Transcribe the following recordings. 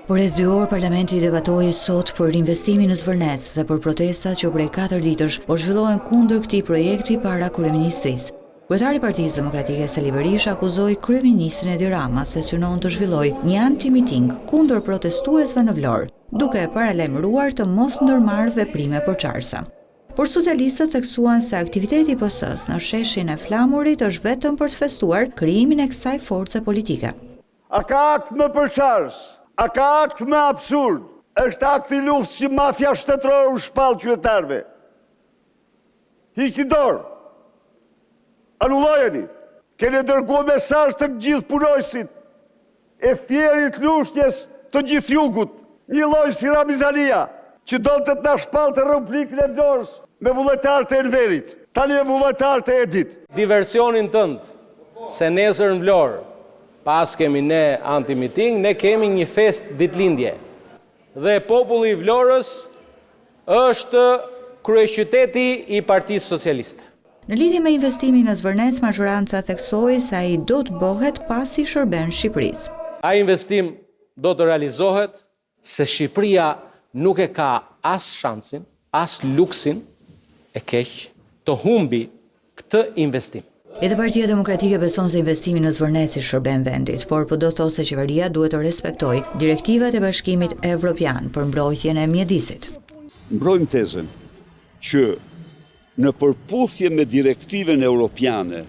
Por rreth 2 orë parlamenti debatoi sot për investimin në Zvërnec dhe për protestat që prej 4 ditësh po zhvillohen kundër këtij projekti para kryeministrisë. Kryetari i Partisë Demokratike Sali Berisha akuzoi kryeministrin Edi Rama se synon të zhvillojë një anti-miting kundër protestuesve në Vlorë, duke paralajmëruar të mos ndërmarrë veprime poçarëse. Por socialistët theksuan se aktiviteti i PS-s në sheshin e Flamurit është vetëm për të festuar krijimin e kësaj force politike. A ka akt më përçarës? A ka akt më absurd? Është akti i luftës që mafia shtetërore u shpall qytetarëve. Hiqni dorë. Anullojeni. Keni dërguar mesazh të gjithë punojësit e fierit lushtjes të gjithë jugut. Një lloj si Ramizalia, që donte të na shpallte Republikën e Vlorës me vullnetarët e Enverit. Tani me vullnetarët e Edit. Diversionin tënd se nesër në Vlorë pas kemi ne anti-miting, ne kemi një fest ditëlindje. Dhe populli i Vlorës është kryeqyteti i Partisë Socialiste. Në lidhje me investimin në Zvërnec, majoranca theksoi se ai do të bëhet pasi shërben Shqipërisë. Ai investim do të realizohet se Shqipëria nuk e ka as shansin, as luksin e keq të humbi këtë investim. Edhe Partia Demokratike beson se investimi në Zvërnec i shërben vendit, por po do thotë se qeveria duhet të respektojë direktivat e Bashkimit Evropian për mbrojtjen e mjedisit. Mbrojmë tezën që në përputhje me direktiven europiane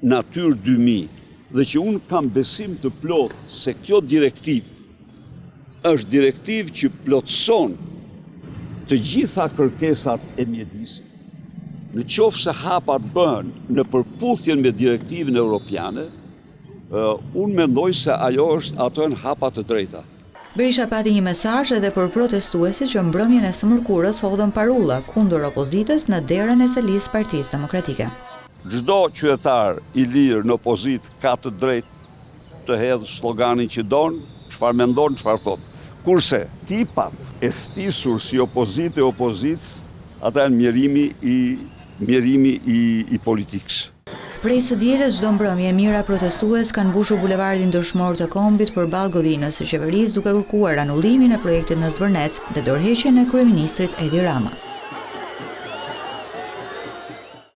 Natyrë 2000 dhe që unë kam besim të plot se kjo direktivë është direktivë që plotëson të gjitha kërkesat e mjedisit. Në qoftë se hapat bëhen në përputhjen me direktivën europiane, unë mendoj se ajo është ato janë hapa të drejta. Berisha pati një mesazh edhe për protestuesit që mbrëmjen e së mërkurës hodhën parulla kundër opozitës në derën e selisë Partisë Demokratike. Çdo qytetar i lirë në opozitë ka të drejtë të hedhë sloganin që don, çfarë mendon, çfarë thot. Kurse tipat e stisur si opozitë e opozitës, ata janë mjerimi i politikës. Prej së dielës çdo mbrëmje mira protestues kanë mbushur bulevardin dëshmor të Kombit përballë godinës së qeverisë duke kërkuar anullimin e projektit në Zvërnec dhe dorëheqjen e kryeministrit Edi Rama.